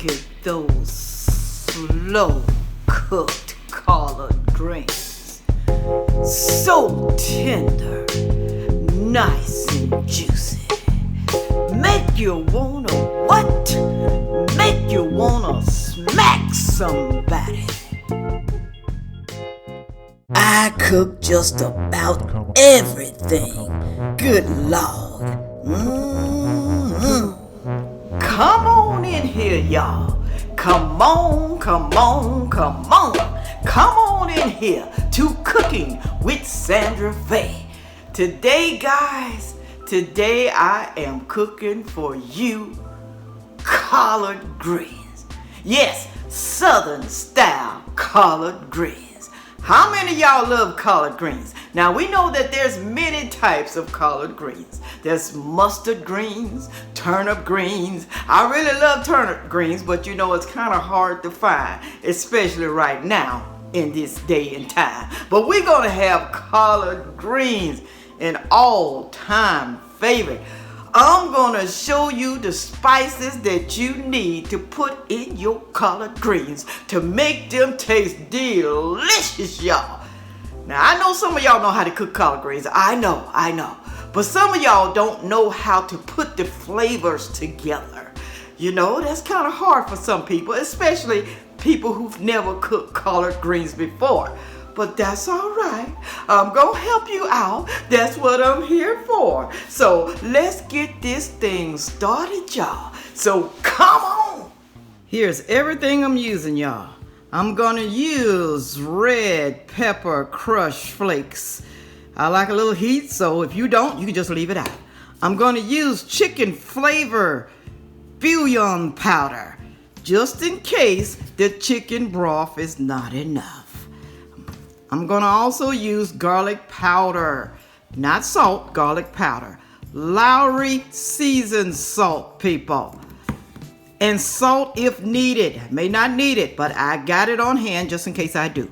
Look at those slow cooked collard greens. So tender, nice and juicy. Make you wanna what? Make you wanna smack somebody. I cook just about everything. Good Lord. Come on in here, y'all. Come on, come on, come on. Come on in here to Cooking with Sandra Faye. Today, guys, today I am cooking for you collard greens. Yes, Southern style collard greens. How many of y'all love collard greens? Now we know that there's many types of collard greens. There's mustard greens, turnip greens. I really love turnip greens, but you know it's kind of hard to find, especially right now in this day and time. But we're gonna have collard greens, an all-time favorite. I'm gonna show you the spices that you need to put in your collard greens to make them taste delicious, y'all. Now, I know some of y'all know how to cook collard greens. I know. But some of y'all don't know how to put the flavors together. You know, that's kind of hard for some people, especially people who've never cooked collard greens before. But that's all right. I'm gonna help you out. That's what I'm here for. So let's get this thing started, y'all. So come on. Here's everything I'm using, y'all. I'm gonna use red pepper crushed flakes. I like a little heat, so if you don't, you can just leave it out. I'm gonna use chicken flavor bouillon powder, just in case the chicken broth is not enough. I'm gonna also use garlic powder, not salt, garlic powder. Lawry seasoned salt, people. And salt if needed. I may not need it, but I got it on hand just in case I do.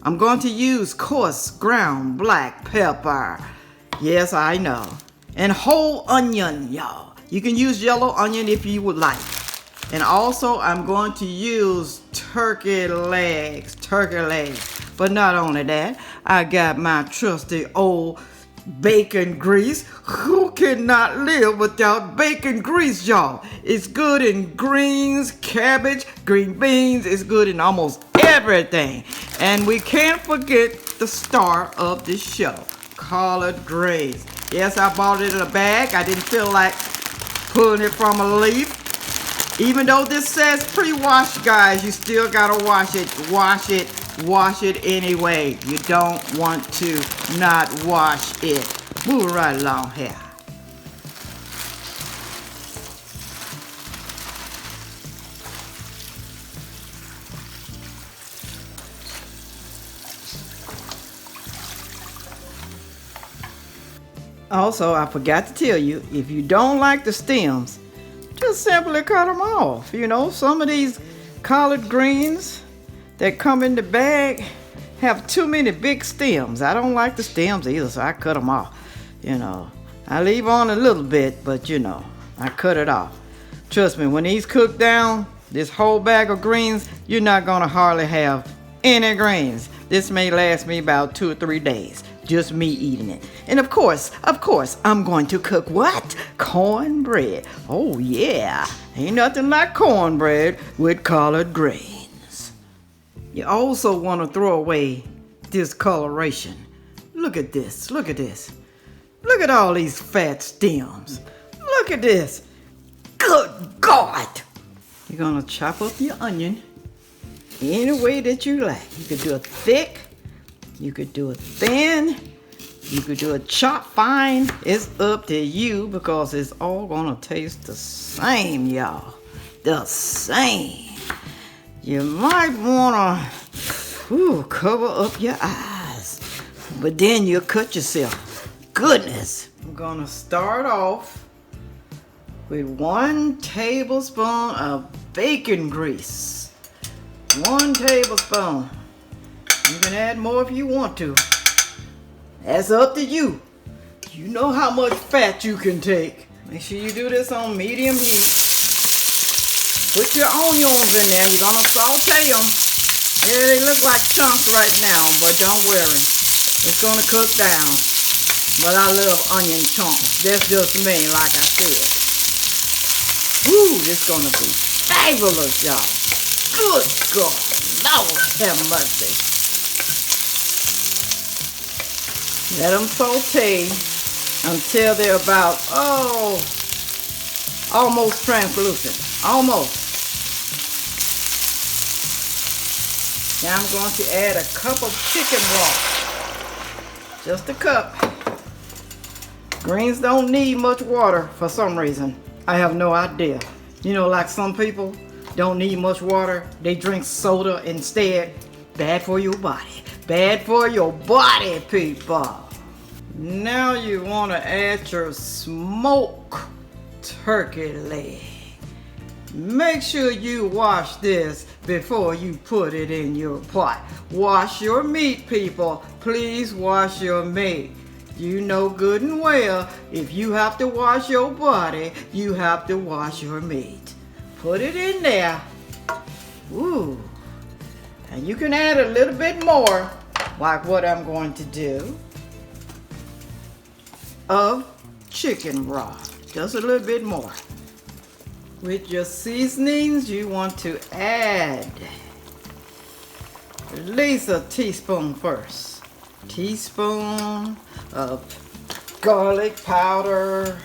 I'm going to use coarse ground black pepper. Yes, I know. And whole onion, y'all. You can use yellow onion if you would like. And also I'm going to use turkey legs. But not only that, I got my trusty old bacon grease. Who cannot live without bacon grease, y'all? It's good in greens, cabbage, green beans. It's good in almost everything. And we can't forget the star of this show, collard greens. Yes, I bought it in a bag. I didn't feel like pulling it from a leaf. Even though this says pre-wash, guys, you still gotta wash it. Wash it anyway. You don't want to not wash it. Move right along here. Also, I forgot to tell you, if you don't like the stems, just simply cut them off. You know, some of these collard greens that come in the bag have too many big stems. I don't like the stems either, so I cut them off. You know, I leave on a little bit, but you know, I cut it off. Trust me, when these cook down, this whole bag of greens, you're not gonna hardly have any greens. This may last me about 2 or 3 days, just me eating it. And of course, I'm going to cook what? Cornbread. Oh yeah, ain't nothing like cornbread with collard greens. You also want to throw away discoloration. Look at this. Look at all these fat stems. Look at this. Good God. You're going to chop up your onion any way that you like. You could do it thick. You could do it thin. You could do it chop fine. It's up to you because it's all going to taste the same, y'all. The same. You might want to cover up your eyes, but then you'll cut yourself. Goodness. I'm going to start off with 1 tablespoon of bacon grease. 1 tablespoon. You can add more if you want to. That's up to you. You know how much fat you can take. Make sure you do this on medium heat. Put your onions in there. You're gonna saute them. Yeah, they look like chunks right now, but don't worry. It's gonna cook down. But I love onion chunks. That's just me, like I said. Woo, this gonna be fabulous, y'all. Good God, Lord have mercy. Let them saute until they're about, almost translucent. Almost. Now I'm going to add a cup of chicken broth. Just a cup. Greens don't need much water for some reason. I have no idea. You know, like some people don't need much water. They drink soda instead. Bad for your body. Bad for your body, people. Now you want to add your smoked turkey leg. Make sure you wash this before you put it in your pot. Wash your meat, people. Please wash your meat. You know good and well, if you have to wash your body, you have to wash your meat. Put it in there. Ooh. And you can add a little bit more, like what I'm going to do, of chicken broth. Just a little bit more. With your seasonings, you want to add at least a teaspoon first. Teaspoon of garlic powder.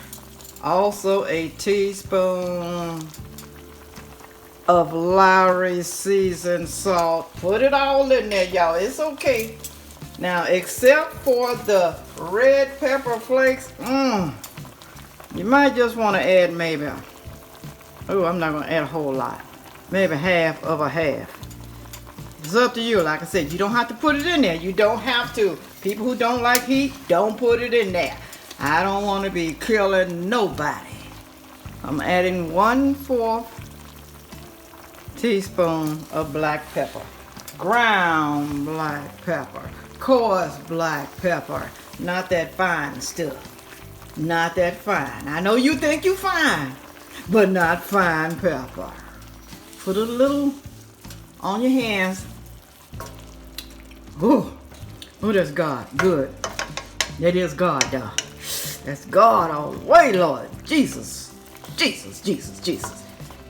Also a teaspoon of Lawry seasoned salt. Put it all in there, y'all. It's okay. Now, except for the red pepper flakes, you might just want to add maybe, I'm not going to add a whole lot. Maybe half of a half. It's up to you. Like I said, you don't have to put it in there. You don't have to. People who don't like heat, don't put it in there. I don't want to be killing nobody. I'm adding 1/4 teaspoon of black pepper. Ground black pepper. Coarse black pepper. Not that fine stuff. Not that fine. I know you think you fine, but not fine pepper. Put a little on your hands. Oh, that's God. Good. That is God, though. That's God all the way, Lord. Jesus. Jesus, Jesus, Jesus.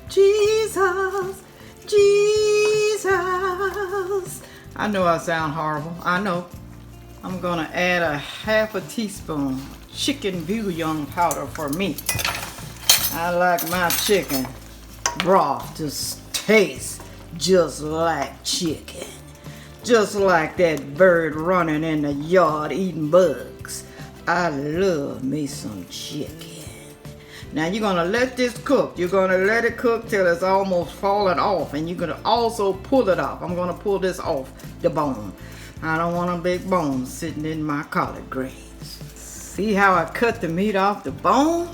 Jesus. Jesus. I know I sound horrible. I know. I'm going to add a half a teaspoon chicken bouillon powder for me. I like my chicken broth to taste just like chicken. Just like that bird running in the yard eating bugs. I love me some chicken. Now you're going to let this cook. You're going to let it cook till it's almost falling off. And you're going to also pull it off. I'm going to pull this off the bone. I don't want a big bone sitting in my collard greens. See how I cut the meat off the bone?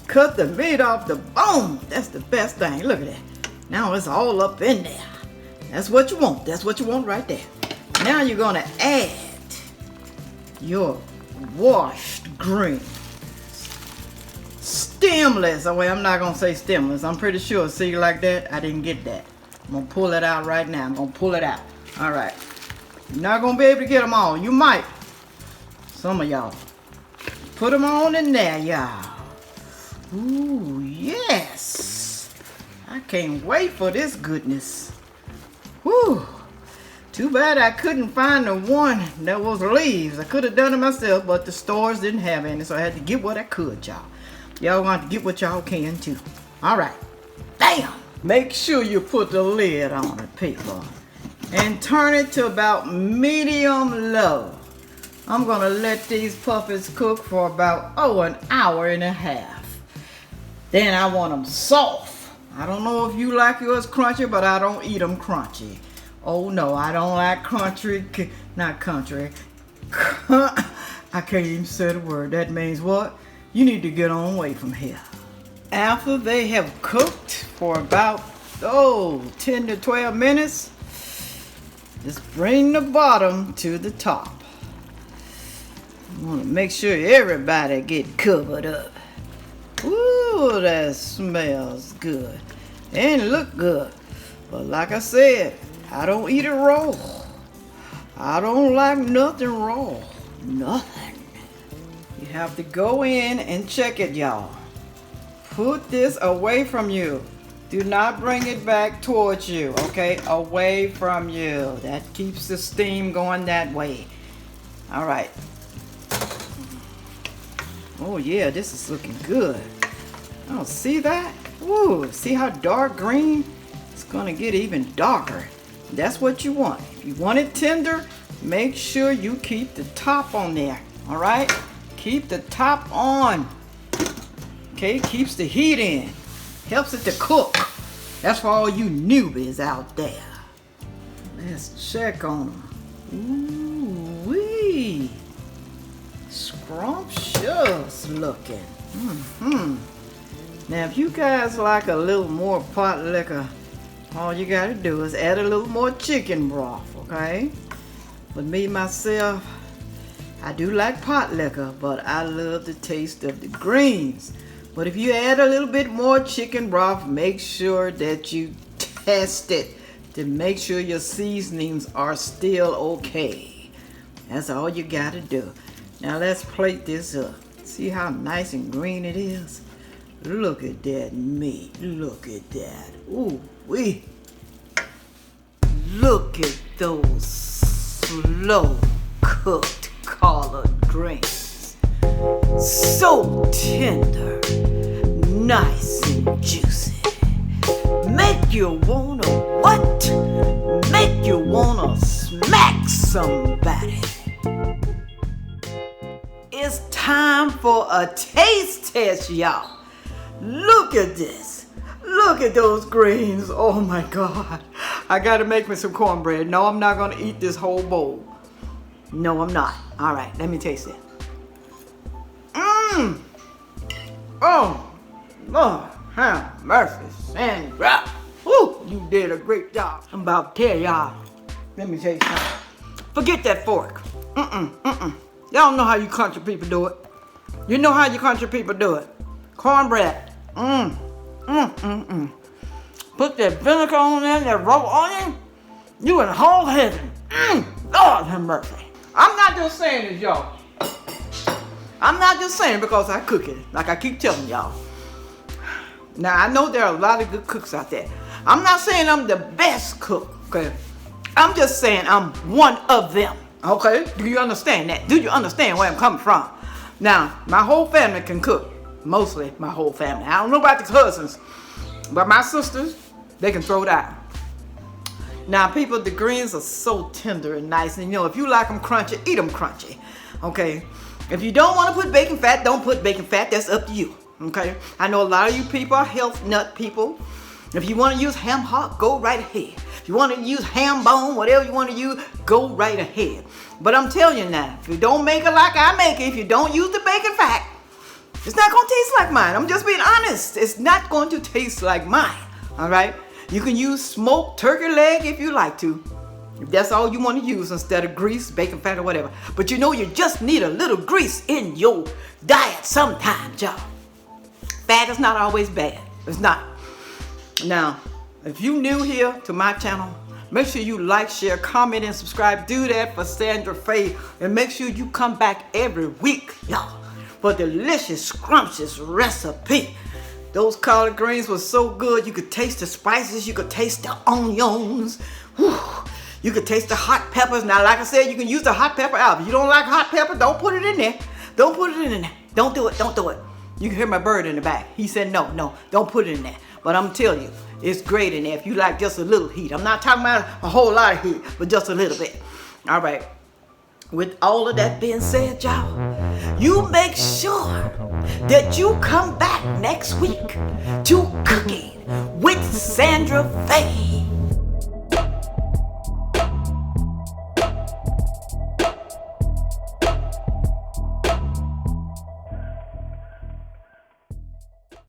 Cut the meat off the bone. That's the best thing. Look at that. Now it's all up in there. That's what you want. That's what you want right there. Now you're going to add your washed greens. Stemless. Oh, wait, I'm not going to say stemless. I'm pretty sure. See, like that? I didn't get that. I'm going to pull it out right now. I'm going to pull it out. All right. You're not going to be able to get them all. You might. Some of y'all. Put them on in there, y'all. Ooh, yes. I can't wait for this goodness. Whew. Too bad I couldn't find the one that was leaves. I could have done it myself, but the stores didn't have any, so I had to get what I could, y'all. Y'all want to get what y'all can, too. All right. Damn. Make sure you put the lid on it, people. And turn it to about medium low. I'm going to let these puppets cook for about, an hour and a half. Then I want them soft. I don't know if you like yours crunchy, but I don't eat them crunchy. Oh no, I don't like country, not country. I can't even say the word. That means what? You need to get on away from here. After they have cooked for about, 10 to 12 minutes, just bring the bottom to the top. I want to make sure everybody get covered up. Ooh, that smells good. and look good. But like I said, I don't eat it raw. I don't like nothing raw. Nothing. You have to go in and check it, y'all. Put this away from you. Do not bring it back towards you, okay? Away from you. That keeps the steam going that way. All right. Oh yeah, this is looking good. Oh, see that? Ooh, see how dark green? It's gonna get even darker. That's what you want. If you want it tender, make sure you keep the top on there. All right? Keep the top on. Okay, keeps the heat in. Helps it to cook. That's for all you newbies out there. Let's check on them. Ooh-wee. Scrumptious looking. Now, if you guys like a little more pot liquor, all you gotta do is add a little more chicken broth, okay? But me, myself, I do like pot liquor, but I love the taste of the greens. But if you add a little bit more chicken broth, make sure that you test it to make sure your seasonings are still okay. That's all you gotta do. Now let's plate this up. See how nice and green it is? Look at that meat. Look at that. Ooh wee. Look at those slow cooked collard greens. So tender, nice and juicy. Make you wanna what? Make you wanna smack somebody. It's time for a taste test, y'all. Look at this. Look at those greens. Oh my God. I gotta make me some cornbread. No, I'm not gonna eat this whole bowl. No, I'm not. All right, let me taste it. Oh, Lord have mercy, Sandra. Woo, you did a great job. I'm about to tell y'all. Let me tell you something. Forget that fork. Y'all know how you country people do it. You know how you country people do it. Cornbread. Put that vinegar on there, that raw onion. You in whole heaven. Lord have mercy. I'm not just saying this, y'all. I'm not just saying because I cook it, like I keep telling y'all. Now, I know there are a lot of good cooks out there. I'm not saying I'm the best cook, okay? I'm just saying I'm one of them, okay? Do you understand that? Do you understand where I'm coming from? Now, my whole family can cook. Mostly my whole family. I don't know about the cousins, but my sisters, they can throw down. Now, people, the greens are so tender and nice. And, you know, if you like them crunchy, eat them crunchy, okay? If you don't want to put bacon fat, don't put bacon fat. That's up to you, okay? I know a lot of you people are health nut people. If you want to use ham hock, go right ahead. If you want to use ham bone, whatever you want to use, go right ahead. But I'm telling you now, if you don't make it like I make it, if you don't use the bacon fat, it's not going to taste like mine. I'm just being honest. It's not going to taste like mine, all right? You can use smoked turkey leg if you like to. If that's all you want to use instead of grease, bacon fat, or whatever. But you know you just need a little grease in your diet sometimes, y'all. Fat is not always bad. It's not. Now, if you new here to my channel, make sure you like, share, comment, and subscribe. Do that for Sandra Faye. And make sure you come back every week, y'all, for delicious, scrumptious recipe. Those collard greens were so good. You could taste the spices. You could taste the onions. Whew. You could taste the hot peppers. Now, like I said, you can use the hot pepper out. If you don't like hot pepper, don't put it in there. Don't put it in there. Don't do it. Don't do it. You can hear my bird in the back. He said, no, don't put it in there. But I'm telling you, it's great in there if you like just a little heat. I'm not talking about a whole lot of heat, but just a little bit. All right. With all of that being said, y'all, you make sure that you come back next week to Cooking with Sandra Faye.